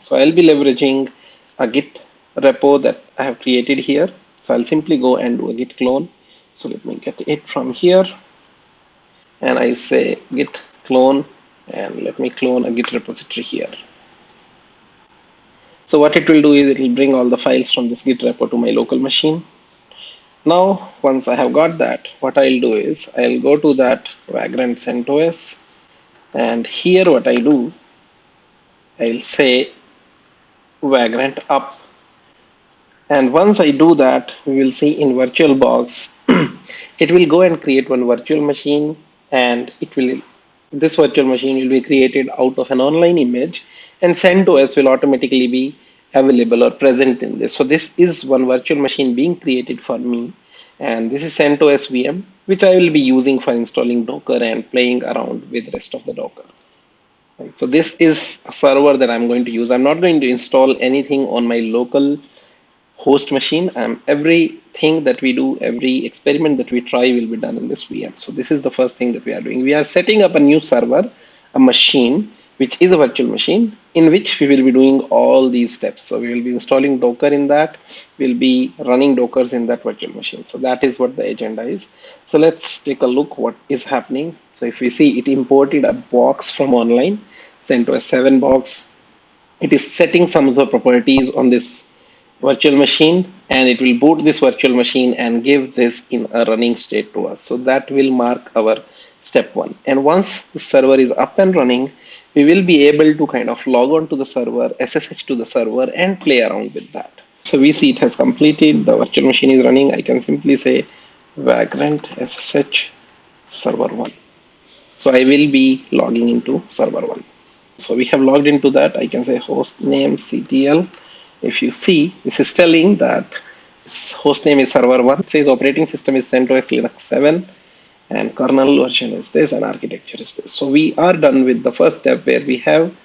So I'll be leveraging a Git repo that I have created here. So I'll simply go and do a Git clone. So let me get it from here, and I say Git clone, and let me clone a Git repository here. So what it will do is it will bring all the files from this Git repo to my local machine. Now, once I have got that, what I'll do is I'll go to that Vagrant CentOS, and here what I do, I'll say Vagrant up. And once I do that, we will see in VirtualBox, it will go and create one virtual machine, and this virtual machine will be created out of an online image, and CentOS will automatically be available or present in this. So this is one virtual machine being created for me, and this is CentOS VM, which I will be using for installing Docker and playing around with the rest of the Docker. Right. So this is a server that I'm going to use. I'm not going to install anything on my local host machine. Everything that we do, every experiment that we try will be done in this VM. So this is the first thing that we are doing. We are setting up a new server, a machine, which is a virtual machine, in which we will be doing all these steps. So we will be installing Docker in that. We'll be running Dockers in that virtual machine. So that is what the agenda is. So let's take a look what is happening. So if we see, it imported a box from online, CentOS 7 box. It is setting some of the properties on this virtual machine, and it will boot this virtual machine and give this in a running state to us. So that will mark our step one. And once the server is up and running, we will be able to kind of log on to the server, SSH to the server, and play around with that. So we see it has completed. The virtual machine is running. I can simply say Vagrant SSH server 1. So I will be logging into server 1. So we have logged into that. I can say hostnamectl. If you see, this is telling that hostname is server 1. It says operating system is CentOS Linux 7, and kernel version is this, and architecture is this. So we are done with the first step, where we have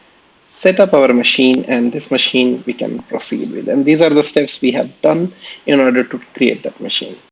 set up our machine, and this machine we can proceed with. And these are the steps we have done in order to create that machine.